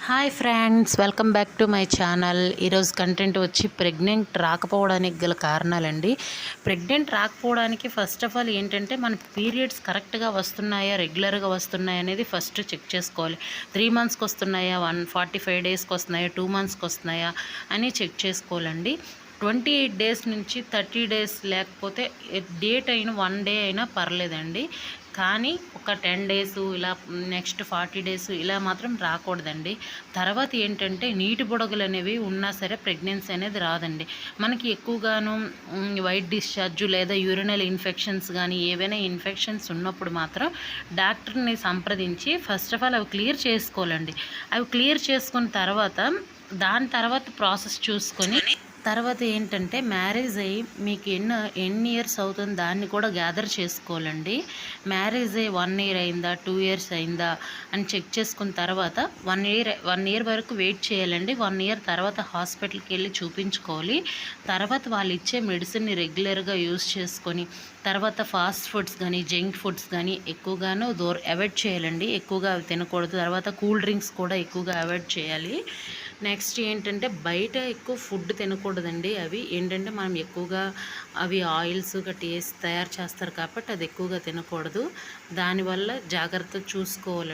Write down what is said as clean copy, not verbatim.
Hi friends, welcome back to my channel. ఈరోజు content వచ్చి pregnant రాకపోవడానికి గల కారణాలండి. ప్రెగ్నెంట్ రాకపోవడానికి ఫస్ట్ ఆఫ్ ఆల్ ఏంటంటే మన పీరియడ్స్ కరెక్ట్గా వస్తున్నాయా, రెగ్యులర్గా వస్తున్నాయా అనేది ఫస్ట్ చెక్ చేసుకోవాలి. 3 మంత్స్కి వస్తున్నాయా, 145 డేస్కి వస్తున్నాయా, 2 మంత్స్కి వస్తున్నాయా అని చెక్ చేసుకోవాలండి. 28 డేస్ నుంచి 30 డేస్ లేకపోతే డేట్ అయిన 1 డే అయినా పర్లేదండి. కానీ ఒక 10 డేసు ఇలా నెక్స్ట్ 40 డేస్ ఇలా మాత్రం రాకూడదండి. తర్వాత ఏంటంటే నీటి బుడగలు అనేవి ఉన్నా సరే ప్రెగ్నెన్సీ అనేది రాదండి. మనకి ఎక్కువగాను వైట్ డిశ్చార్జ్ లేదా యూరినల్ ఇన్ఫెక్షన్స్ కానీ ఏవైనా ఇన్ఫెక్షన్స్ ఉన్నప్పుడు మాత్రం డాక్టర్ని సంప్రదించి ఫస్ట్ ఆఫ్ ఆల్ అవి క్లియర్ చేసుకోవాలండి. అవి క్లియర్ చేసుకున్న తర్వాత దాని తర్వాత ప్రాసెస్ చూసుకొని తర్వాత ఏంటంటే మ్యారేజ్ అయ్యి మీకు ఎన్ని ఇయర్స్ అవుతుంది దాన్ని కూడా గ్యాదర్ చేసుకోవాలండి. మ్యారేజ్ అయ్యి 1 ఇయర్ అయిందా, 2 ఇయర్స్ అయిందా అని చెక్ చేసుకున్న తర్వాత 1 ఇయర్ వరకు వెయిట్ చేయాలండి. 1 ఇయర్ తర్వాత హాస్పిటల్కి వెళ్ళి చూపించుకోవాలి. తర్వాత వాళ్ళు ఇచ్చే మెడిసిన్ని రెగ్యులర్గా యూస్ చేసుకొని తర్వాత ఫాస్ట్ ఫుడ్స్ కానీ జంక్ ఫుడ్స్ కానీ ఎక్కువగాను అవాయిడ్ చేయాలండి. ఎక్కువగా అవి తినకూడదు. తర్వాత కూల్ డ్రింక్స్ కూడా ఎక్కువగా అవాయిడ్ చేయాలి. నెక్స్ట్ ఏంటంటే బయట ఎక్కువ ఫుడ్ తినకూడదండి. అవి ఏంటంటే మనం ఎక్కువగా అవి ఆయిల్స్ గట్టి వేసి తయారు చేస్తారు కాబట్టి అది ఎక్కువగా తినకూడదు. దానివల్ల జాగ్రత్త చూసుకోవాలి.